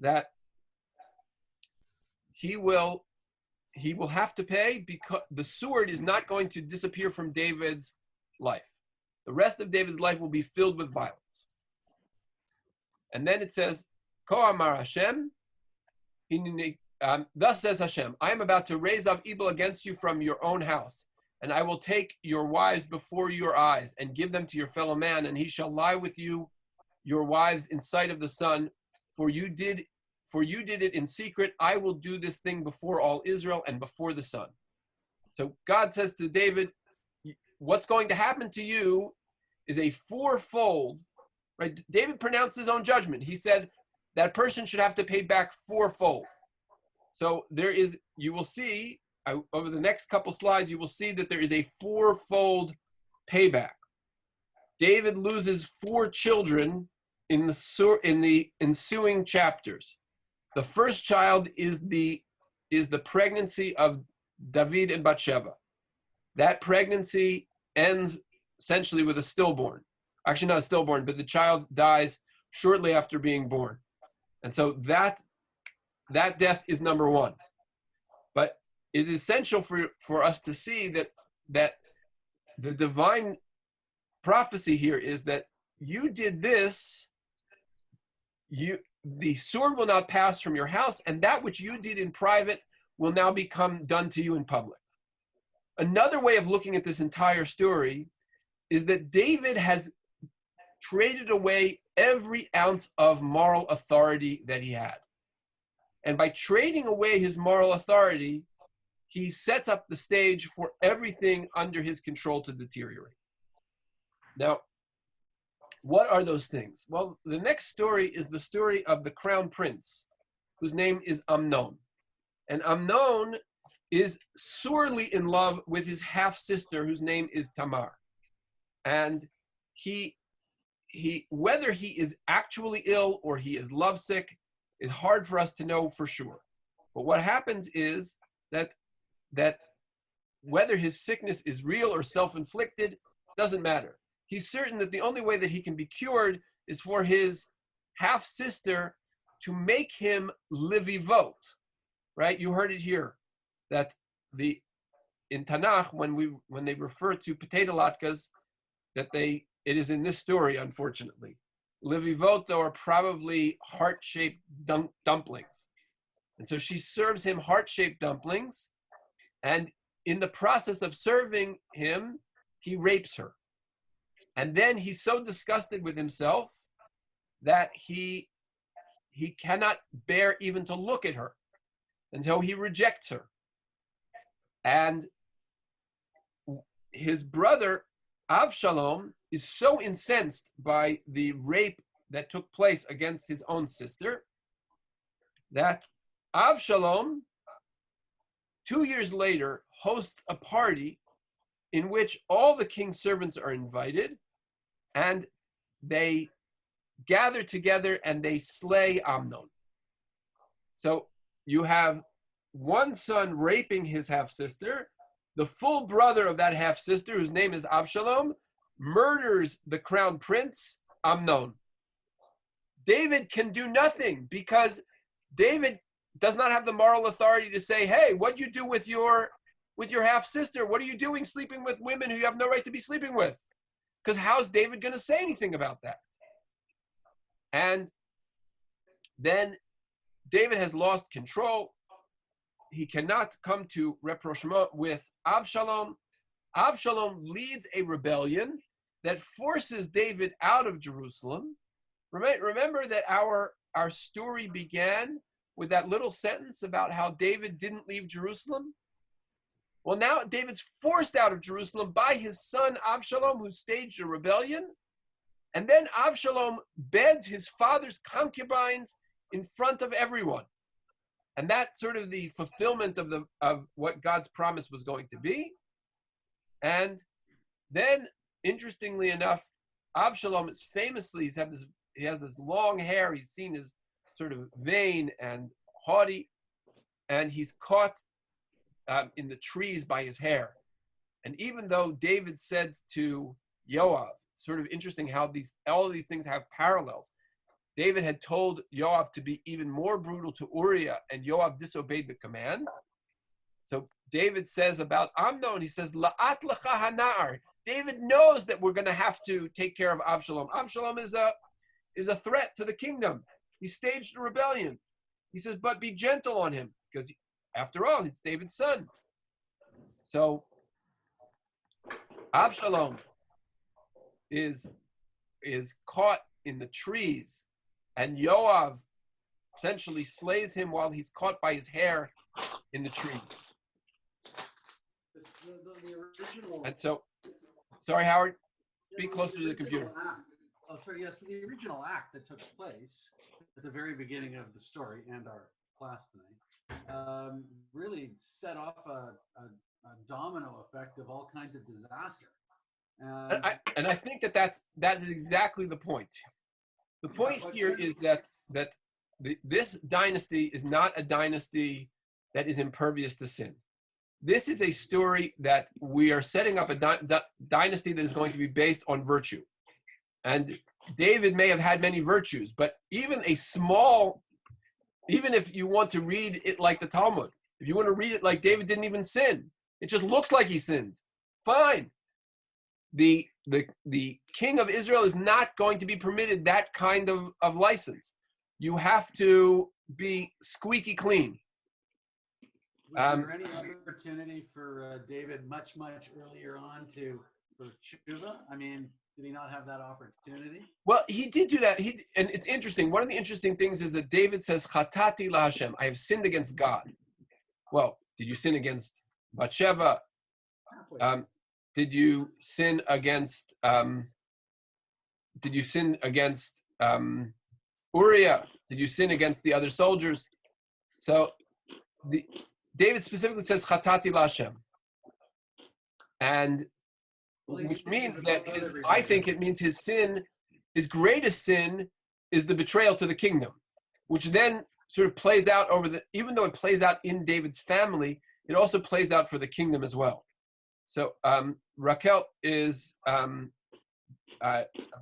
that he will have to pay, because the sword is not going to disappear from David's life. The rest of David's life will be filled with violence. And then it says, Ko amar Hashem, thus says Hashem, I am about to raise up evil against you from your own house, and I will take your wives before your eyes and give them to your fellow man, and he shall lie with you, your wives, in sight of the sun, for you did it in secret. I will do this thing before all Israel and before the sun. So God says to David, what's going to happen to you is a fourfold, right? David pronounced his own judgment. He said that person should have to pay back fourfold. So you will see, over the next couple slides, you will see that there is a fourfold payback. David loses 4 children in the ensuing chapters. The first child is the pregnancy of David and Bathsheba. That pregnancy ends essentially with a stillborn. Actually, not a stillborn, but the child dies shortly after being born. And so that death is number 1. But it is essential for us to see that the divine prophecy here is that you did this, the sword will not pass from your house, and that which you did in private will now become done to you in public. Another way of looking at this entire story is that David has traded away every ounce of moral authority that he had. And by trading away his moral authority, he sets up the stage for everything under his control to deteriorate. Now, what are those things? Well, the next story is the story of the crown prince, whose name is Amnon. And Amnon is sorely in love with his half-sister, whose name is Tamar. And whether he is actually ill or he is lovesick, it's hard for us to know for sure. But what happens is that whether his sickness is real or self-inflicted doesn't matter. He's certain that the only way that he can be cured is for his half-sister to make him livivot, right? You heard it here, that in Tanakh, when they refer to potato latkes, it is in this story, unfortunately. Livivot, though, are probably heart-shaped dumplings. And so she serves him heart-shaped dumplings, and in the process of serving him, he rapes her. And then he's so disgusted with himself that he cannot bear even to look at her. And so he rejects her. And his brother, Avshalom, is so incensed by the rape that took place against his own sister that Avshalom, 2 years later, hosts a party in which all the king's servants are invited, and they gather together and they slay Amnon. So you have one son raping his half-sister. The full brother of that half-sister, whose name is Avshalom, murders the crown prince, Amnon. David can do nothing because David does not have the moral authority to say, hey, what'd you do with your half-sister? What are you doing sleeping with women who you have no right to be sleeping with? Because how's David going to say anything about that? And then David has lost control. He cannot come to rapprochement with Avshalom. Avshalom leads a rebellion that forces David out of Jerusalem. Remember that our story began with that little sentence about how David didn't leave Jerusalem? Well, now David's forced out of Jerusalem by his son Avshalom, who staged a rebellion. And then Avshalom beds his father's concubines in front of everyone. And that's sort of the fulfillment of what God's promise was going to be. And then, interestingly enough, Avshalom is famously, he has this long hair. He's seen as sort of vain and haughty, and he's caught in the trees by his hair. And even though David said to Yoav, sort of interesting how all of these things have parallels. David had told Yoav to be even more brutal to Uriah, and Yoav disobeyed the command. So David says about Amnon, he says, La'at lecha hanar. David knows that we're going to have to take care of Avshalom. Avshalom is a threat to the kingdom. He staged a rebellion. He says, but be gentle on him, because after all, it's David's son. So Avshalom is caught in the trees, and Yoav essentially slays him while he's caught by his hair in the tree. The original, And so, sorry, Howard, speak closer to the computer. So the original act that took place at the very beginning of the story and our class tonight really set off a domino effect of all kinds of disaster. And I think that is exactly the point. The point here is that this dynasty is not a dynasty that is impervious to sin. This is a story that we are setting up a dynasty that is going to be based on virtue. And David may have had many virtues, but even if you want to read it like the Talmud, if you want to read it like David didn't even sin, it just looks like he sinned, fine. The king of Israel is not going to be permitted that kind of license. You have to be squeaky clean. Was there any opportunity for David much earlier on for tshuva? I mean, did he not have that opportunity? Well, he did do that. And it's interesting. One of the interesting things is that David says, "Chatati la Hashem," I have sinned against God. Well, did you sin against Bathsheba? Did you sin against Uriah? Did you sin against the other soldiers? So David specifically says Chatati LaHashem, and which means that I think it means his his greatest sin is the betrayal to the kingdom, which then sort of plays out even though it plays out in David's family, it also plays out for the kingdom as well. So Raquel is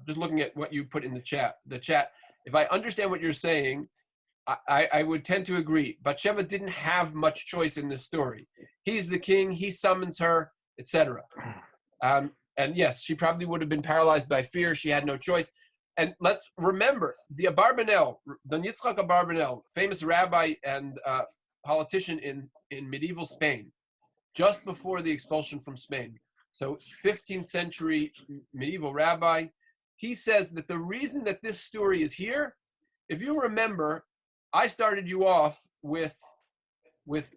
just looking at what you put in the chat. If I understand what you're saying, I would tend to agree. Bathsheba didn't have much choice in this story. He's the king. He summons her, etc. And yes, she probably would have been paralyzed by fear. She had no choice. And let's remember, the Abarbanel, the Yitzchak Abarbanel, famous rabbi and politician in medieval Spain, just before the expulsion from Spain. So 15th century medieval rabbi, he says that the reason that this story is here, if you remember, I started you off with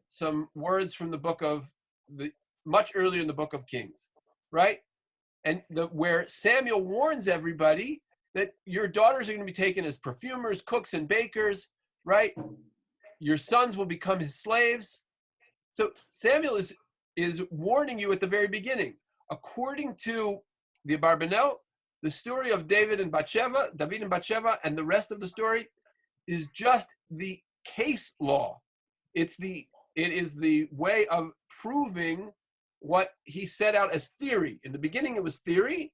some words from the book of much earlier in the book of Kings, right? And where Samuel warns everybody that your daughters are going to be taken as perfumers, cooks, and bakers, right? Your sons will become his slaves. So Samuel is warning you at the very beginning. According to the Abarbanel, the story of David and Bathsheba, and the rest of the story is just the case law. It is the way of proving what he set out as theory. In the beginning, it was theory.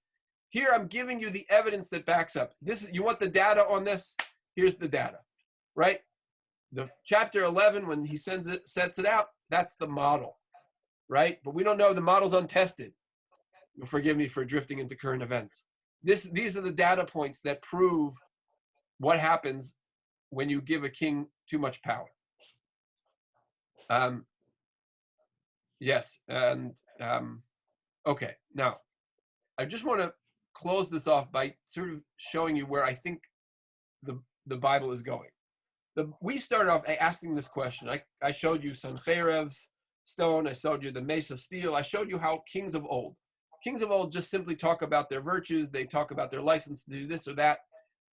Here, I'm giving you the evidence that backs up. You want the data on this? Here's the data, right? The chapter 11, when he sets it out, that's the model, right? But we don't know, the model's untested. Forgive me for drifting into current events. These are the data points that prove what happens when you give a king too much power. Yes, and okay. Now, I just want to close this off by sort of showing you where I think the Bible is going. We started off asking this question. I showed you Sennacherib's stone. I showed you the Mesa steel. I showed you how kings of old Kings of old just simply talk about their virtues. They talk about their license to do this or that.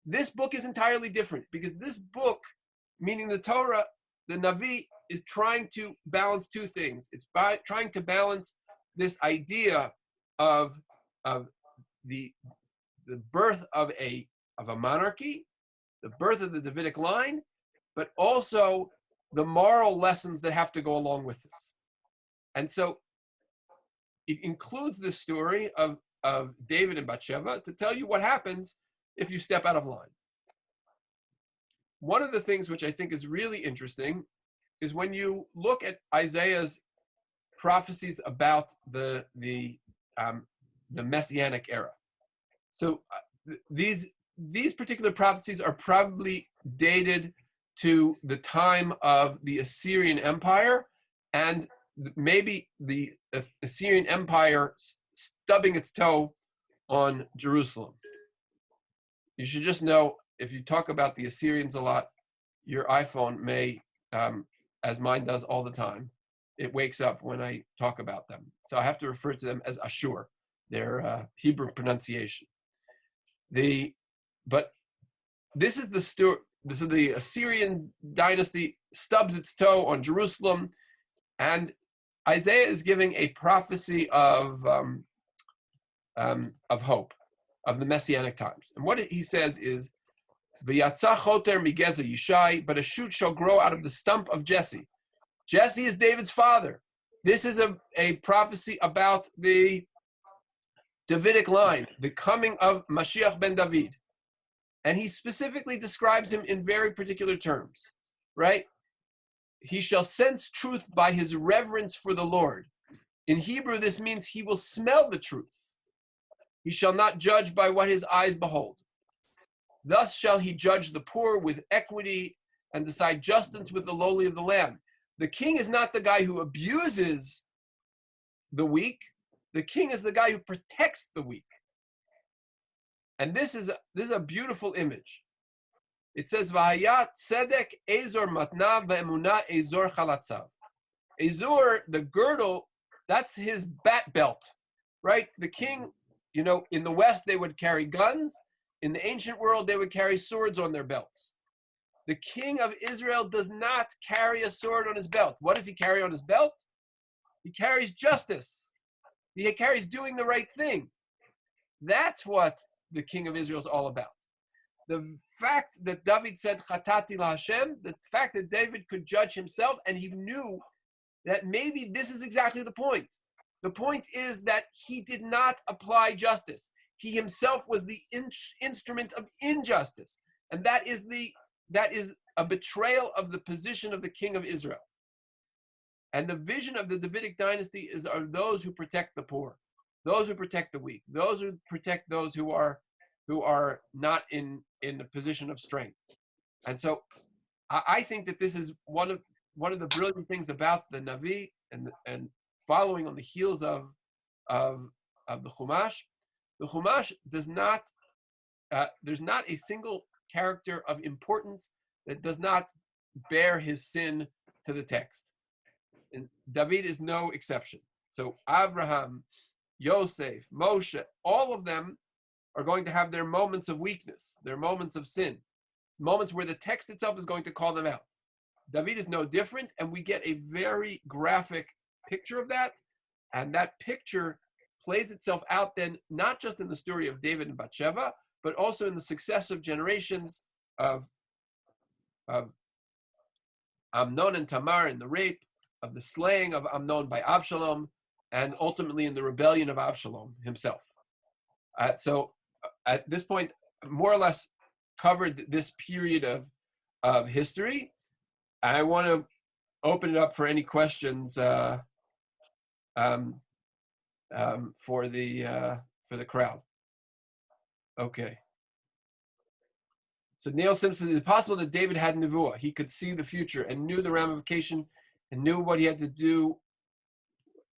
This book is entirely different because this book, meaning the Torah, the Navi, is trying to balance two things. It's trying to balance this idea of the birth of a monarchy, the birth of the Davidic line, but also the moral lessons that have to go along with this. And so it includes the story of David and Bathsheba to tell you what happens if you step out of line. One of the things which I think is really interesting is when you look at Isaiah's prophecies about the Messianic era. So these particular prophecies are probably dated to the time of the Assyrian Empire, and maybe the Assyrian Empire stubbing its toe on Jerusalem. You should just know, if you talk about the Assyrians a lot, your iPhone may, as mine does all the time, it wakes up when I talk about them. So I have to refer to them as Ashur, their Hebrew pronunciation. But this is the story. So the Assyrian dynasty stubs its toe on Jerusalem, and Isaiah is giving a prophecy of hope, of the Messianic times. And what he says is, "V'yatza choter migeza Yishai, but a shoot shall grow out of the stump of Jesse." Jesse is David's father. This is a prophecy about the Davidic line, the coming of Mashiach ben David. And he specifically describes him in very particular terms, right? He shall sense truth by his reverence for the Lord. In Hebrew, this means he will smell the truth. He shall not judge by what his eyes behold. Thus shall he judge the poor with equity and decide justice with the lowly of the land. The king is not the guy who abuses the weak. The king is the guy who protects the weak. And this is a beautiful image. It says, "V'hayat tzedek ezor matnav ve'emunah ezor chalatzav." Ezor, the girdle, that's his bat belt, right? The king, in the West, they would carry guns. In the ancient world, they would carry swords on their belts. The king of Israel does not carry a sword on his belt. What does he carry on his belt? He carries justice. He carries doing the right thing. That's what the king of Israel is all about. The fact that David said, "Chatati laHashem," the fact that David could judge himself, and he knew that maybe this is exactly the point. The point is that he did not apply justice. He himself was the instrument of injustice. And that is a betrayal of the position of the king of Israel. And the vision of the Davidic dynasty are those who protect the poor, those who protect the weak, those who protect those who are not in a position of strength. And so I think that this is one of the brilliant things about the Navi and following on the heels of the Chumash. The Chumash does not, there's not a single character of importance that does not bear his sin to the text. And David is no exception. So Abraham, Yosef, Moshe, all of them are going to have their moments of weakness, their moments of sin, moments where the text itself is going to call them out. David is no different, and we get a very graphic picture of that. And that picture plays itself out then, not just in the story of David and Bathsheba, but also in the successive generations of Amnon and Tamar in the rape, of the slaying of Amnon by Avshalom, and ultimately in the rebellion of Avshalom himself. So at this point, more or less covered this period of history. I want to open it up for any questions for the crowd. Okay. So Neil Simpson, is it possible that David had nevuah? He could see the future and knew the ramification and knew what he had to do.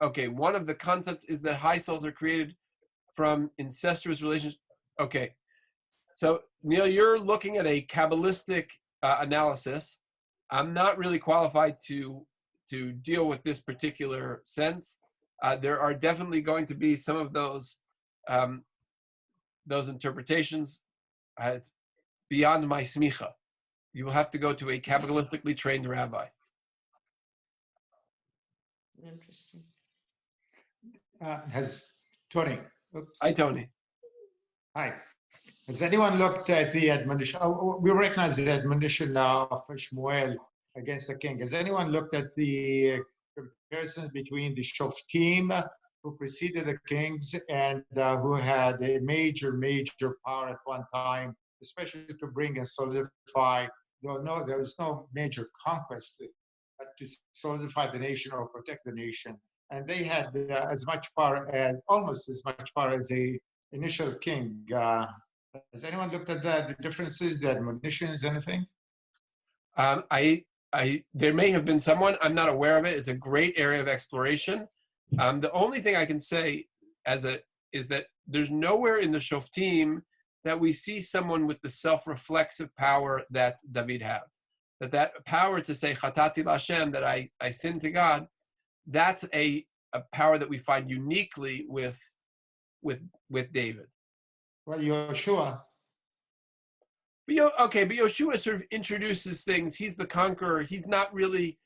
Okay, one of the concepts is that high souls are created from incestuous relations. Okay, so Neil, you're looking at a Kabbalistic analysis. I'm not really qualified to deal with this particular sense. There are definitely going to be some of those interpretations beyond my smicha. You will have to go to a Kabbalistically trained rabbi. Interesting. Has Tony? Oops. Hi, Tony. Hi. Has anyone looked at the admonition? We recognize the admonition of Shmuel against the king. Has anyone looked at the comparison between the Shoftim who preceded the kings and who had a major power at one time, especially to bring and solidify, though there was no major conquest, but to solidify the nation or protect the nation. And they had almost as much power as the initial king. Has anyone looked at the differences, the admonitions, anything? There may have been someone. I'm not aware of it. It's a great area of exploration. The only thing I can say is that there's nowhere in the Shoftim that we see someone with the self-reflexive power that David had. That power to say Chatati L'Hashem, that I sinned to God, that's a power that we find uniquely with David. Well, Yoshua. But Yoshua sort of introduces things. He's the conqueror. He's not really.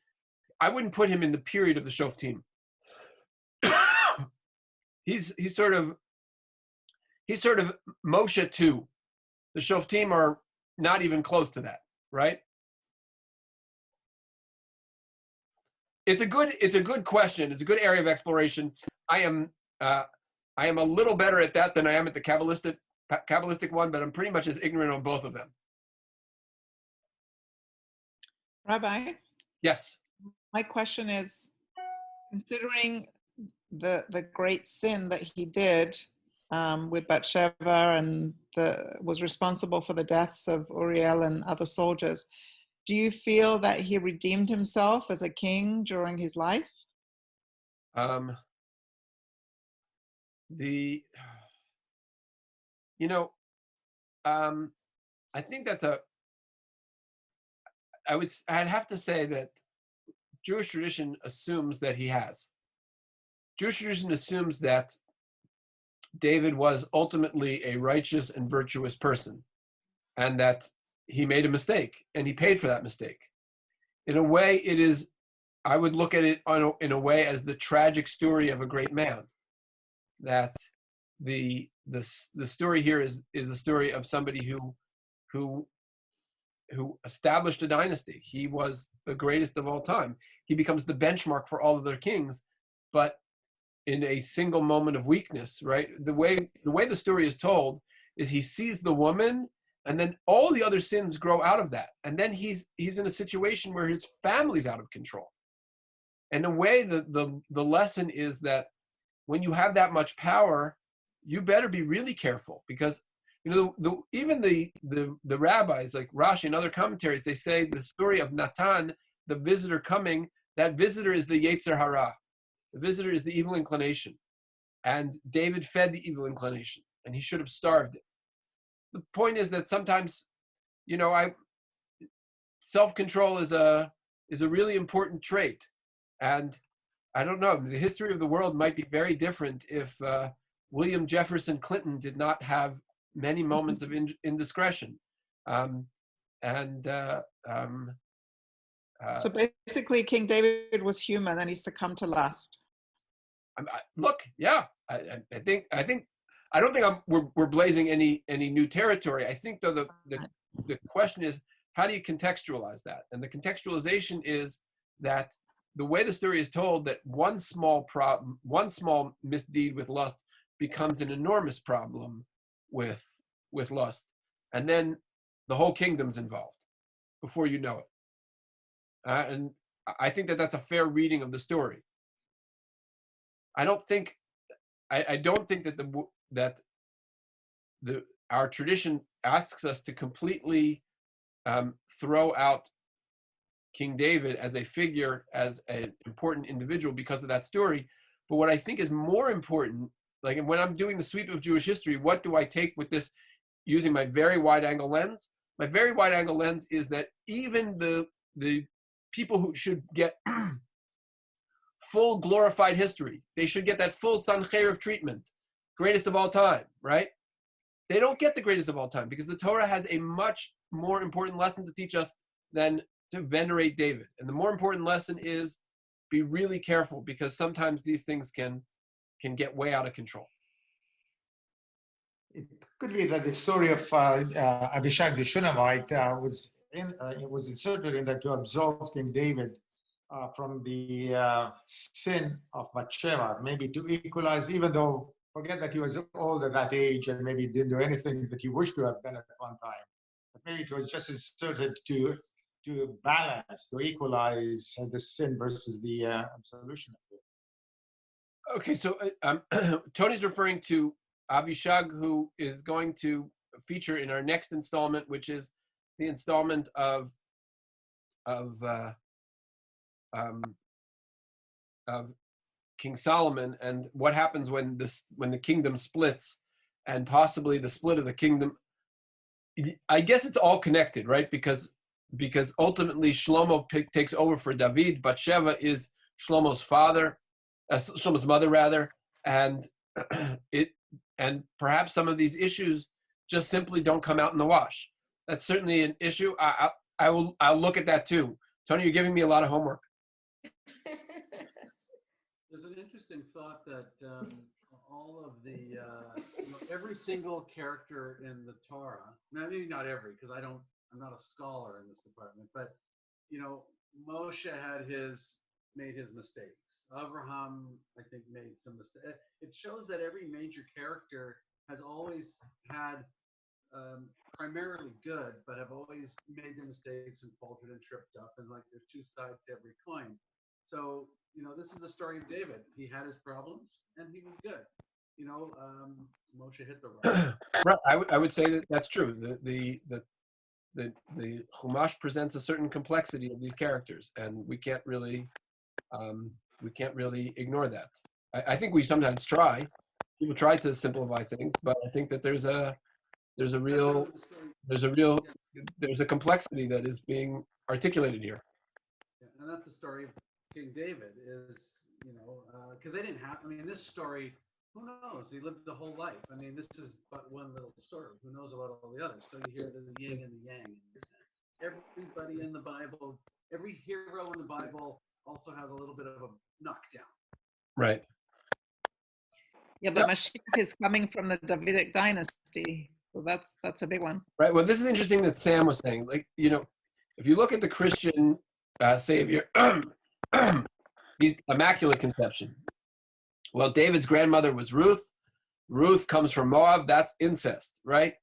I wouldn't put him in the period of the Shoftim. He's sort of Moshe too. The Shoftim are not even close to that, right? It's a good question. It's a good area of exploration. I am a little better at that than I am at the Kabbalistic one, but I'm pretty much as ignorant on both of them. Rabbi, Yes. my question is, considering the great sin that he did with Bathsheba and was responsible for the deaths of Uriel and other soldiers, do you feel that he redeemed himself as a king during his life? I think that's I'd have to say that Jewish tradition assumes that he has. Jewish tradition assumes that David was ultimately a righteous and virtuous person, and that he made a mistake, and he paid for that mistake. In a way, I would look at it in a way as the tragic story of a great man. That the story here is a story of somebody who established a dynasty. He was the greatest of all time. He becomes the benchmark for all of their kings, but in a single moment of weakness, right? The way the story is told is he sees the woman, and then all the other sins grow out of that. And then he's in a situation where his family's out of control. And the way the lesson is that when you have that much power, you better be really careful, because even the rabbis like Rashi and other commentaries, they say the story of Natan, the visitor coming, that visitor is the Yetzer Hara. The visitor is the evil inclination. And David fed the evil inclination, and he should have starved it. The point is that sometimes, self-control is a really important trait. And I don't know, the history of the world might be very different if William Jefferson Clinton did not have many moments of indiscretion. So basically, King David was human and he succumbed to lust. I don't think we're blazing any new territory. I think though the question is, how do you contextualize that? And the contextualization is that the way the story is told, that one small misdeed with lust becomes an enormous problem with lust, and then the whole kingdom's involved before you know it. And I think that that's a fair reading of the story. I don't think that our tradition asks us to completely throw out King David as a figure, as an important individual because of that story. But what I think is more important, like when I'm doing the sweep of Jewish history, what do I take with this using my very wide angle lens? My very wide angle lens is that even the people who should get full glorified history. They should get that full Sancherib treatment, greatest of all time, right? They don't get the greatest of all time because the Torah has a much more important lesson to teach us than to venerate David. And the more important lesson is be really careful because sometimes these things can get way out of control. It could be that the story of Abishag the Shunammite was inserted in that to absolve King David from the sin of Bathsheba, maybe to equalize, even though, forget that he was old at that age and maybe didn't do anything that he wished to have done at one time. But maybe it was just inserted to balance, to equalize the sin versus the absolution of it. Okay, so Tony's referring to Avishag, who is going to feature in our next installment, which is the installment of King Solomon and what happens when the kingdom splits, and possibly the split of the kingdom. I guess it's all connected, right? Because ultimately Shlomo takes over for David. Bathsheba is Shlomo's mother rather, and and perhaps some of these issues just simply don't come out in the wash. That's certainly an issue. I'll look at that too. Tony, you're giving me a lot of homework. There's an interesting thought that all of the every single character in the Torah, maybe not every, because I'm not a scholar in this department, but Moshe made his mistakes. Abraham, I think, made some mistakes. It shows that every major character has always had primarily good, but have always made their mistakes and faltered and tripped up, and like there's two sides to every coin. So this is the story of David. He had his problems, and he was good. Moshe hit the rock. Right, I would say that's true. The Chumash presents a certain complexity of these characters, and we can't really ignore that. I think we sometimes try. People try to simplify things, but I think that there's a complexity that is being articulated here. Yeah, and that's the story of King David because they didn't have, this story, who knows? He lived the whole life. This is but one little story. Who knows about all the others? So you hear the yin and the yang in this sense. Everybody in the Bible, every hero in the Bible also has a little bit of a knockdown. Right. Yeah, but Mashiach is coming from the Davidic dynasty. So that's a big one. Right. Well, this is interesting that Sam was saying, if you look at the Christian Savior, the Immaculate Conception. Well, David's grandmother was Ruth. Ruth comes from Moab. That's incest, right?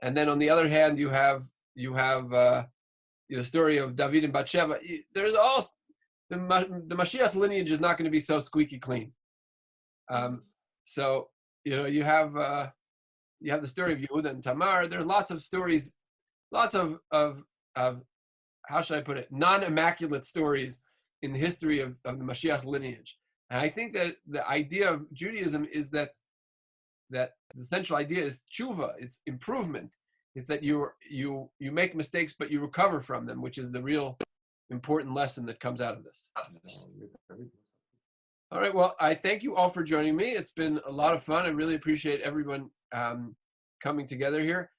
And then on the other hand, you have the story of David and Bathsheba. There's all the Mashiach lineage is not going to be so squeaky clean. So you have the story of Yehuda and Tamar. There are lots of stories, lots of how should I put it, non-immaculate stories in the history of the Mashiach lineage. And I think that the idea of Judaism is that the central idea is tshuva, it's improvement. It's that you make mistakes, but you recover from them, which is the real important lesson that comes out of this. All right, well, I thank you all for joining me. It's been a lot of fun. I really appreciate everyone coming together here.